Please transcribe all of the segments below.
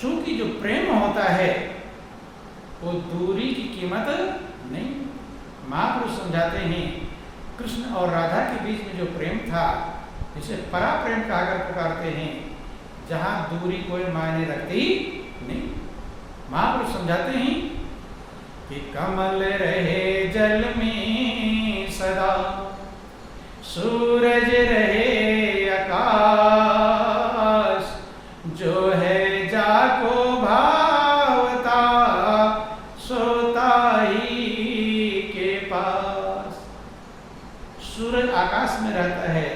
चूंकि जो प्रेम होता है वो दूरी की कीमत नहीं। महापुरुष समझाते हैं कृष्ण और राधा के बीच में जो प्रेम था, जिसे परा प्रेम कहकर पुकारते हैं, जहां दूरी कोई मायने रखती नहीं। महापुरुष समझाते हैं कि कमल रहे जल में सदा, सूरज रहे आकाश, जो है जाको भावता सोता ही के पास। सूरज आकाश में रहता है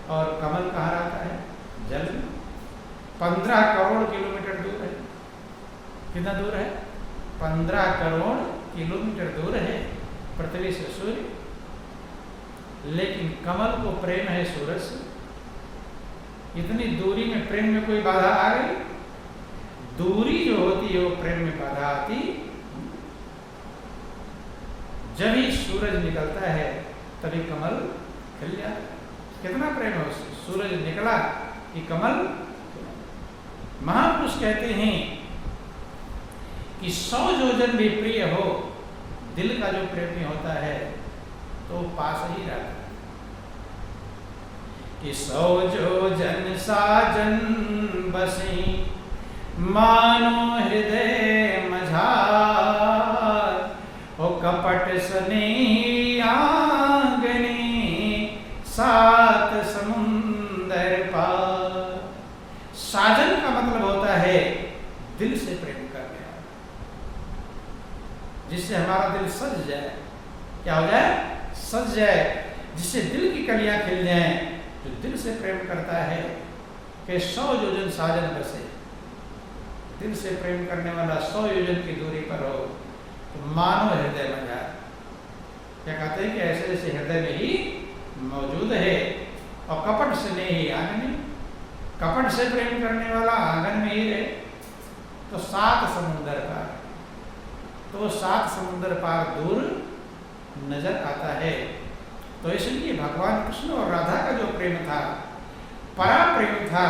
और कमल कहाँ रहता है? जल में। 15 करोड़ किलोमीटर दूर है। कितना दूर है? 15 करोड़ किलोमीटर दूर है पृथ्वी से सूर्य। लेकिन कमल को प्रेम है सूरज से। इतनी दूरी में प्रेम में कोई बाधा आ गई? दूरी जो होती है वो प्रेम में बाधा आती। जब ही सूरज निकलता है तभी कमल खिल जाता है। कितना प्रेम है उससे। सूरज निकला कि कमल। महापुरुष कहते हैं कि 100 योजन भी प्रिय हो, दिल का जो प्रेमी होता है तो पास ही रहता है। कि 100 योजन साजन बसे, मानो हृदय मझार, हो कपट स्नेही आंगने, सात समुंदर पार। साजन का मतलब होता है दिल से प्रेम करने वाला, जिससे हमारा दिल सज जाए। क्या हो जाए? सज जाए। जिससे दिल की कलियां खिल जाएं। जो दिल से प्रेम करता है कि 100 योजन साजन बसे। दिल से प्रेम करने वाला 100 योजन की दूरी पर हो तो मानो हृदय में जाए। क्या कहते हैं कि ऐसे ऐसे हृदय में ही मौजूद है। और कपट से नहीं आंगन, कपट से प्रेम करने वाला आंगन में ही रहे तो 7 समुंदर पार। तो 7 समुंदर पार दूर नजर आता है। तो इसलिए भगवान कृष्ण और राधा का जो प्रेम था परा प्रेम था,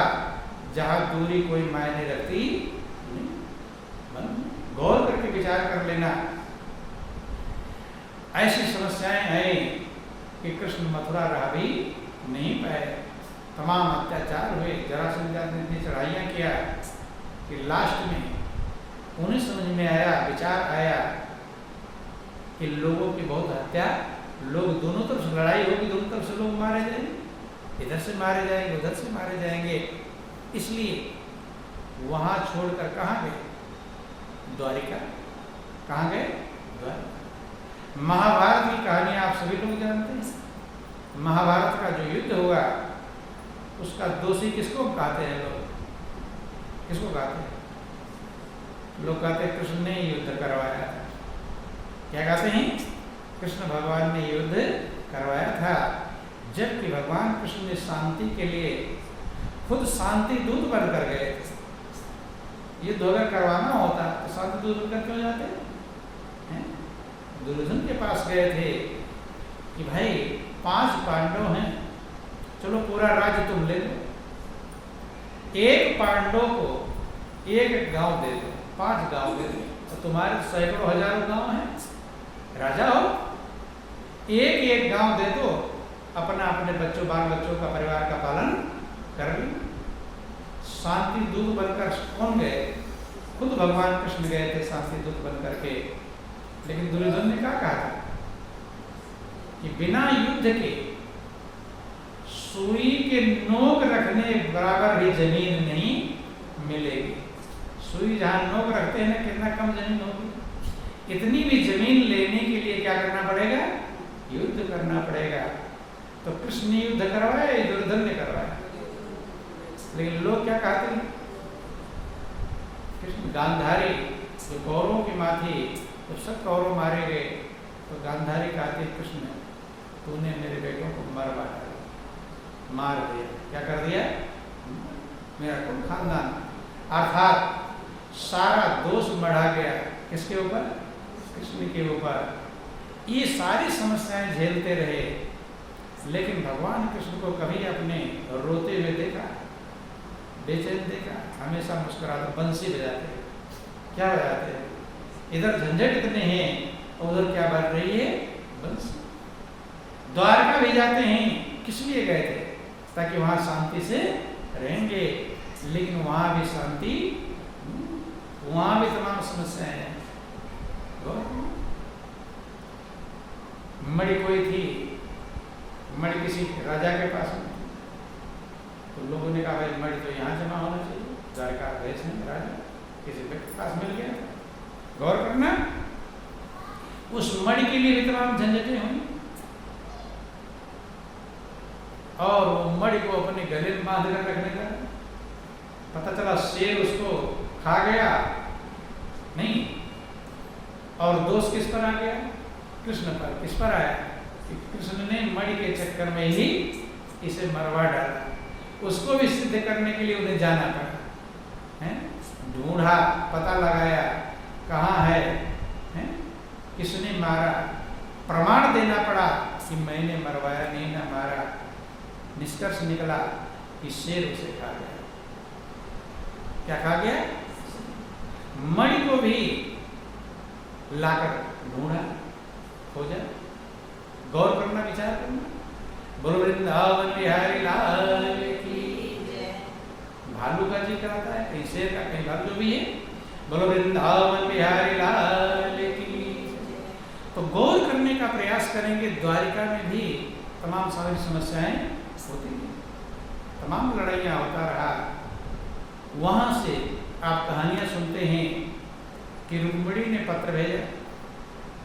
जहां दूरी कोई मायने रखती नहीं। गौर करके विचार कर लेना। ऐसी समस्याएं आई कि कृष्ण मथुरा रह भी नहीं पाए। तमाम अत्याचार हुए, जरासंध ने इतनी चढ़ाइयाँ किया कि लास्ट में उन्हें समझ में आया, विचार आया कि लोगों की बहुत हत्या, लोग दोनों तरफ से लड़ाई होगी, दोनों तरफ से लोग मारे जाएंगे, इधर से मारे जाएंगे, उधर से मारे जाएंगे। इसलिए वहां छोड़कर कहाँ गए? द्वारिका। कहाँ गए? द्वारिका। महाभारत की कहानी आप सभी लोग जानते हैं। महाभारत का जो युद्ध हुआ उसका दोषी किसको कहते हैं लोग? किसको कहते हैं? लोग कहते हैं कृष्ण ने युद्ध करवाया था। क्या कहते हैं? कृष्ण भगवान ने युद्ध करवाया था। जबकि भगवान कृष्ण ने शांति के लिए खुद शांति दूत बनकर गए थे। युद्ध अगर करवाना होता तो शांति दूत बनकर क्यों जाते? दुर्योधन के पास गए थे कि भाई 5 पांडव हैं, चलो पूरा राज्य तुम ले लो। एक पांडव को एक गांव दे दो, 5 गांव दे दो, तो तुम्हारे सैकड़ों हजारों गांव हैं, राजा हो। एक एक गांव दे दो, अपना अपने बच्चों बाल बच्चों का परिवार का पालन कर ली। शांति दूत बनकर कौन गए? खुद भगवान कृष्ण गए थे शांति दूत बनकर के। लेकिन दुर्योधन ने क्या कहा था कि बिना युद्ध के सुई के नोक रखने बराबर भी जमीन नहीं मिलेगी। सुई जहां नोक रखते हैं ना, कितना कम जमीन होगी। इतनी भी जमीन लेने के लिए क्या करना पड़ेगा? युद्ध करना पड़ेगा। तो कृष्ण ने युद्ध करवाया या दुर्योधन ने करवाया? लेकिन लोग क्या कहते हैं? कृष्ण गांधारी जो कौरवों की माँ थी, जब सब कौरव मारे गए तो गांधारी कहती कृष्ण तूने मेरे बेटों को मार दिया। क्या कर दिया? मेरा कुल खानदान, अर्थात सारा दोष बढ़ा गया किसके ऊपर? कृष्ण के ऊपर। ये सारी समस्याएं झेलते रहे, लेकिन भगवान कृष्ण को कभी अपने रोते हुए देखा? बेचैन देखा, हमेशा मुस्कुराते, बंसी बजाते हैं। क्या बजाते हैं? इधर झंझट इतने हैं और उधर क्या बज रही है? बंसी। द्वारका भी जाते हैं, किस लिए गए थे? ताकि वहां शांति से रहेंगे, लेकिन वहां भी शांति, वहां भी तमाम समस्याएं हैं। मणि कोई थी, मणि किसी राजा के पास में, तो लोगों ने कहा भाई मणि तो यहाँ जमा होना चाहिए, द्वारका गए थे राजा, किसी व्यक्ति के पास मिल गया। गौर करना, उस मणि के लिए भी तमाम झंझटें हुई और वो मणि को अपने गले में बांध कर रखने का, पता चला शेर उसको खा गया नहीं, और दोष किस पर आ गया? कृष्ण पर। किस पर आया? कि कृष्ण ने मणि के चक्कर में ही इसे मरवा डाला। उसको भी सिद्ध करने के लिए उन्हें जाना पड़ा, ढूंढा, पता लगाया कहाँ है, किसने मारा, प्रमाण देना पड़ा कि मैंने मरवाया नहीं, ना मारा। निष्कर्ष निकला कि शेर उसे खा गया। क्या खा गया? मणि को भी लाकर ढूंढा, खोजा। गौर करना, विचार करना। बोलो वृंदावन बिहारी लाल की जय। भालू का जिक्र आता है, कहीं शेर का, कहीं भालू, जो भी है। बोलो वृंदावन बिहारी लाल की जय। तो गौर करने का प्रयास करेंगे। द्वारिका में भी तमाम सारी समस्याएं होती हैं, तमाम लड़ाइयाँ होता रहा। वहां से आप कहानियां सुनते हैं कि रुक्मिणी ने पत्र भेजा,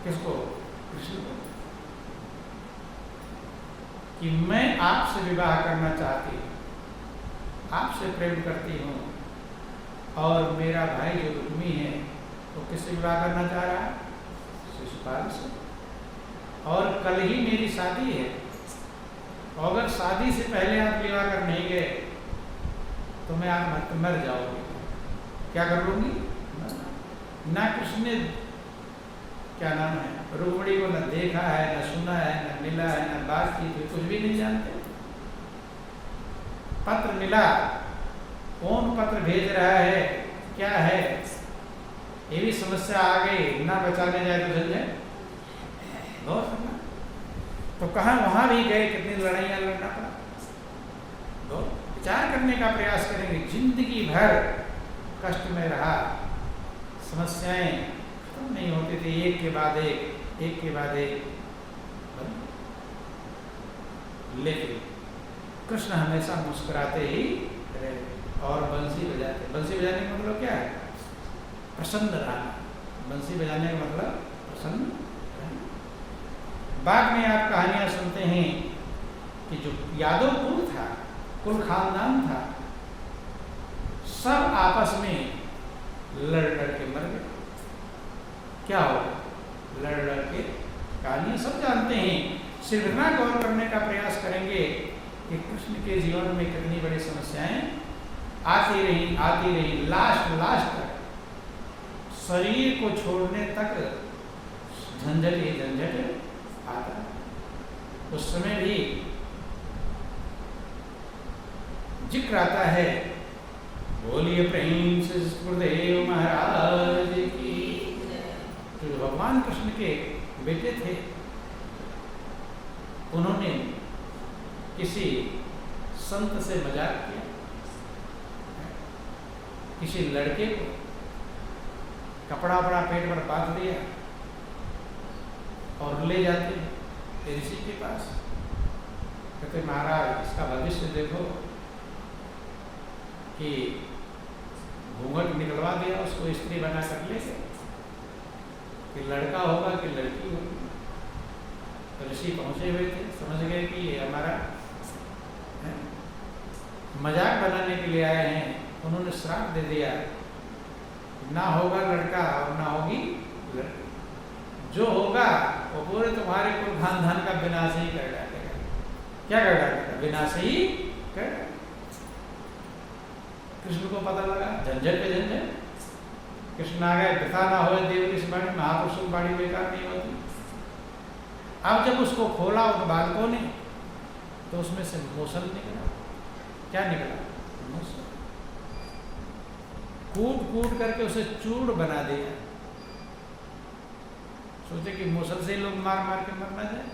किसको? कृष्ण को, कि मैं आपसे विवाह करना चाहती हूँ, आपसे प्रेम करती हूँ, और मेरा भाई जो रुक्मी है वो किससे विवाह करना चाह रहा है? शिशुपाल से। और कल ही मेरी शादी है, अगर शादी से पहले आप विवाह कर नहीं गए तो मैं आप मर जाओगे। क्या कर लूंगी? ना कृष्ण ने, क्या नाम है, रुक्मिणी को न देखा है, न सुना है, न मिला है, न बात की थी, कुछ भी नहीं जानते। पत्र मिला, कौन पत्र भेज रहा है, क्या है, ये भी समस्या आ गई। ना बचाने जाए तो झंझट। गौर करना। तो कहाँ वहां भी गए, कितनी लड़ाइयाँ लड़ना पड़ा। तो विचार करने का प्रयास करेंगे। जिंदगी भर कष्ट में रहा, समस्याएं खत्म नहीं होती थी, एक के बाद एक के बाद एक। लेकिन कृष्ण हमेशा मुस्कुराते ही रहे और बंसी बजाते। बंसी बजाने का मतलब क्या है? प्रसन्न रहना। बंसी बजाने का मतलब प्रसन्न रहना। बाद में आप कहानियां सुनते हैं कि जो यादव कुल था, कुल खानदान था, सब आपस में लड़ लड़ के मर गए। क्या हो? लड़ लड़ के। कहानियां सब जानते हैं। सिर्फ इतना गौर करने का प्रयास करेंगे कि कृष्ण के जीवन में कितनी बड़ी समस्याएं आती रही, लास्ट तक शरीर को छोड़ने तक झंझट ही झंझट आता। उस समय भी जिक्र आता है, बोलिए प्रेम से गुरुदेव महाराज की। जो भगवान कृष्ण के बेटे थे, उन्होंने किसी संत से मजाक किया, किसी लड़के को कपड़ा वपड़ा पेट पर बांध दिया और ले जाते ऋषि के पास। कहते महाराज इसका भविष्य देखो, कि घूंघट निकलवा दिया, उसको स्त्री बना कर ले गए, कि लड़का होगा कि लड़की होगी। तो ऋषि पहुंचे हुए थे, समझ गए कि ये हमारा मजाक बनाने के लिए आए हैं। उन्होंने श्राप दे दिया, ना होगा लड़का और ना होगी लड़की। जो होगा वो पूरे तुम्हारे कुल खानदान का विनाश ही कर डालेगा। क्या कर डालेगा? विनाश ही कर डालेगा। कृष्ण को पता लगा, झंझट पे झंझट। कृष्ण आ गए, व्यथा ना हो देव इस बाणी, महापुरुषों की बाणी बेकार नहीं होती। अब जब उसको खोला उन बालकों ने, तो उसमें से मोशन निकला। क्या निकला? मोशन। कूट कूट करके उसे चूड़ बना दिया। सोचे कि मुसल से लोग मार मार के मरना जाए,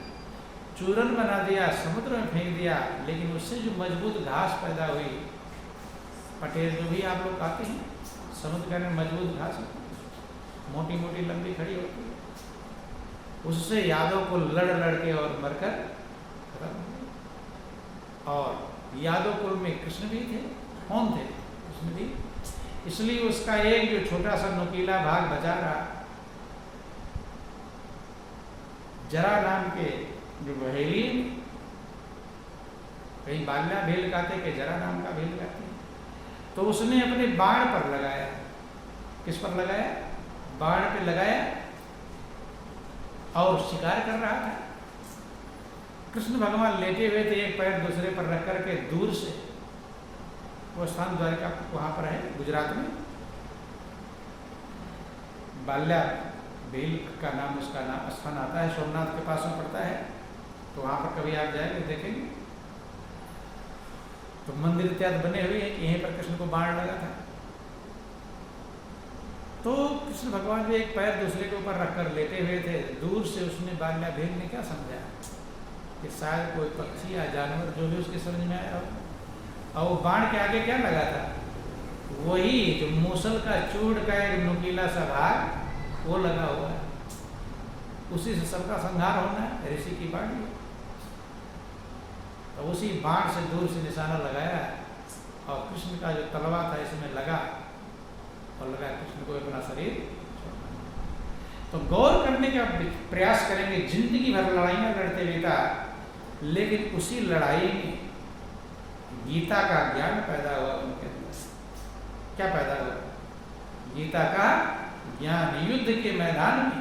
चूरन बना दिया, समुद्र में फेंक दिया। लेकिन उससे जो मजबूत घास पैदा हुई, पटेल जो भी आप लोग खाते हैं, समुद्र में मजबूत घास मोटी मोटी लंबी खड़ी होती है, उससे यादव को लड़ लड़ के और मरकर खत्म हो गए। और यादव कुल में कृष्ण भी थे। कौन थे? कृष्ण भी। इसलिए उसका एक जो छोटा सा नुकीला भाग बचा रहा, जरा नाम के जो बहेली, कहीं बाल्या भेल खाते के जरा नाम का भेल खाते, तो उसने अपने बाण पर लगाया। किस पर लगाया? बाण पे लगाया और शिकार कर रहा था। कृष्ण भगवान लेटे हुए थे, एक पैर दूसरे पर रख करके दूर से। वो स्थान द्वारका वहां पर है, गुजरात में। बाल्या बेल का नाम उसका नाम स्थान आता है, सोमनाथ के पास में पड़ता है। तो वहां पर कभी आप जाएंगे देखेंगे तो मंदिर इत्यादि बने हुए हैं। यहीं पर कृष्ण को बाण लगा था। तो कृष्ण भगवान भी एक पैर दूसरे के ऊपर रखकर लेटे हुए थे। दूर से उसने बाल्या भेल ने क्या समझा कि शायद कोई पक्षी या जानवर जो भी उसके समझ में आया। और वो बाण के आगे क्या लगा था? वही जो मूसल का चूड़ का एक नुकीला सा भाग वो लगा हुआ है। उसी से सबका संहार होना है, ऋषि की बाणी। तो उसी बाण से दूर से निशाना लगाया और कृष्ण का जो तलवार था इसमें लगा और लगा कृष्ण को अपना शरीर। तो गौर करने का प्रयास करेंगे। जिंदगी भर लड़ाइयां लड़ते बीता, लेकिन उसी लड़ाई में गीता का ज्ञान पैदा हुआ उनके अंदर। क्या पैदा हुआ? गीता का ज्ञान। युद्ध के मैदान में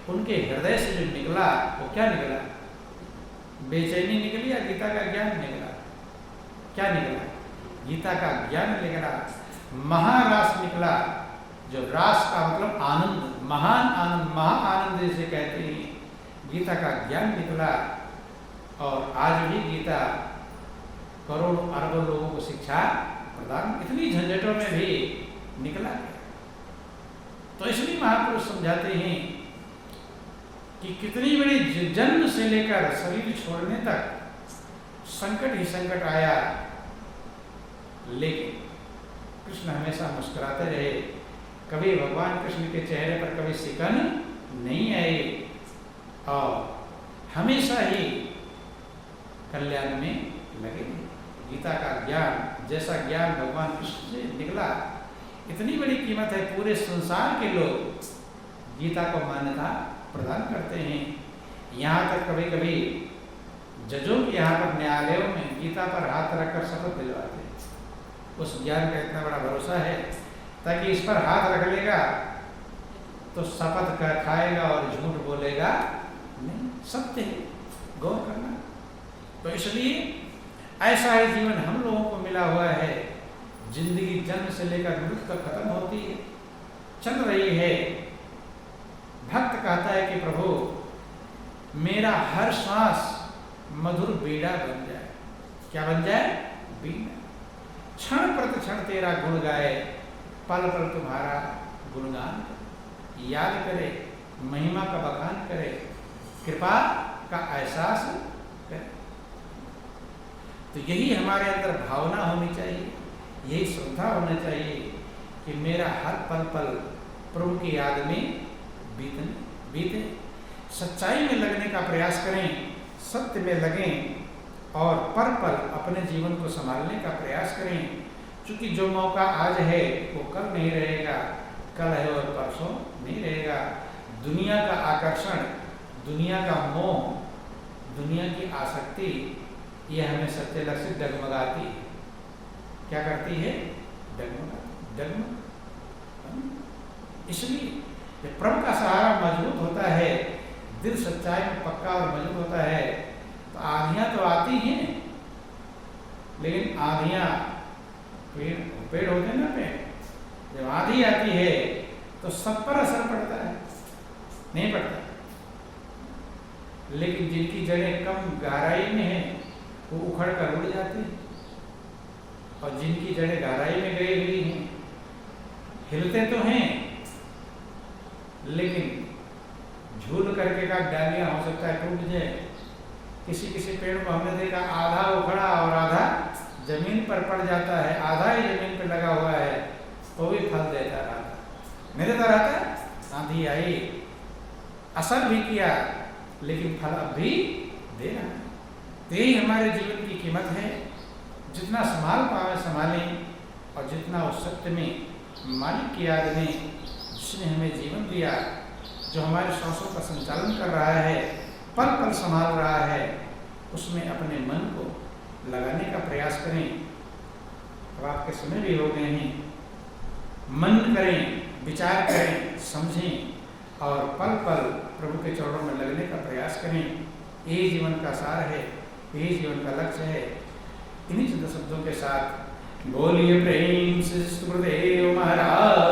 उनके हृदय से जो निकला वो क्या निकला? बेचैनी निकली या गीता का ज्ञान निकला? क्या निकला? गीता का ज्ञान निकला। महारास निकला। जो रास का मतलब आनंद, महान आनंद, महा आनंद जिसे कहते हैं, गीता का ज्ञान निकला। और आज भी गीता करोड़ों अरबों लोगों को शिक्षा प्रदान, इतनी झंझटों में भी निकला। तो इसलिए महापुरुष समझाते हैं कि कितनी बड़ी जन्म से लेकर शरीर छोड़ने तक संकट ही संकट आया, लेकिन कृष्ण हमेशा मुस्कुराते रहे। कभी भगवान कृष्ण के चेहरे पर कभी सिकन नहीं आई और हमेशा ही कल्याण में लगे। गीता का ज्ञान, जैसा ज्ञान भगवान कृष्ण से निकला, इतनी बड़ी कीमत है। पूरे संसार के लोग गीता को मान्यता प्रदान करते हैं। यहाँ तक कभी कभी जजों के यहाँ पर न्यायालयों में गीता पर हाथ रखकर शपथ दिलवाते हैं। उस ज्ञान का इतना बड़ा भरोसा है ताकि इस पर हाथ रख लेगा तो शपथ कर खाएगा और झूठ बोलेगा नहीं। सत्य है, गौर करना। तो इसलिए ऐसा ही जीवन हम लोगों को मिला हुआ है। जिंदगी जन्म से लेकर मृत्यु तक खत्म होती है, चल रही है। भक्त कहता है कि प्रभु मेरा हर सांस मधुर बीड़ा बन जाए। क्या बन जाए? बीड़ा। क्षण प्रति क्षण तेरा गुण गाए, पल पल तुम्हारा गुणगान याद करे, महिमा का बखान करे, कृपा का एहसास करे। तो यही हमारे अंदर भावना होनी चाहिए, यही श्रद्धा होना चाहिए कि मेरा हर पल पल प्रभु की याद में बीते। सच्चाई में लगने का प्रयास करें, सत्य में लगें और पर पल अपने जीवन को संभालने का प्रयास करें। क्योंकि जो मौका आज है वो कल नहीं रहेगा, कल है और परसों नहीं रहेगा। दुनिया का आकर्षण, दुनिया का मोह, दुनिया की आसक्ति, ये हमें सत्य लक्षित डगमगाती है। क्या करती है? डगमग। इसलिए जब प्रभु का सहारा मजबूत होता है, दिल सच्चाई में पक्का और मजबूत होता है, तो आंधियां तो आती हैं, लेकिन आंधियां पेड़ होते हैं ना, पेड़ जब आंधी आती है तो सब पर असर पड़ता है? नहीं पड़ता। लेकिन जिनकी जड़ें कम गहराई में है वो उखड़ कर उड़ जाती हैं, और जिनकी जड़ें गहराई में गई हुई हैं हिलते तो हैं, लेकिन झूल करके का डालियां हो सकता है टूट जाए। किसी किसी पेड़ को हमने देखा आधा उखड़ा और आधा जमीन पर पड़ जाता है, आधा ही जमीन पर लगा हुआ है, तो भी फल देता रहा, नहीं देता रहता। आंधी आई, असर भी किया, लेकिन फल अब भी दे रहा है। तो यही हमारे जीवन की कीमत है। जितना संभाल पावे संभालें, और जितना उस सत्य में मालिक की याद में, जिसने हमें जीवन दिया, जो हमारे श्वासों का संचालन कर रहा है, पल पल संभाल रहा है, उसमें अपने मन को लगाने का प्रयास करें। अब आपके समय भी हो गए हैं, मन करें, विचार करें, समझें और पल पल प्रभु के चरणों में लगने का प्रयास करें। यही जीवन का सार है, यही जीवन का लक्ष्य है। इन्हीं चंद शब्दों के साथ बोलिए प्रेम से गुरुदेव महाराज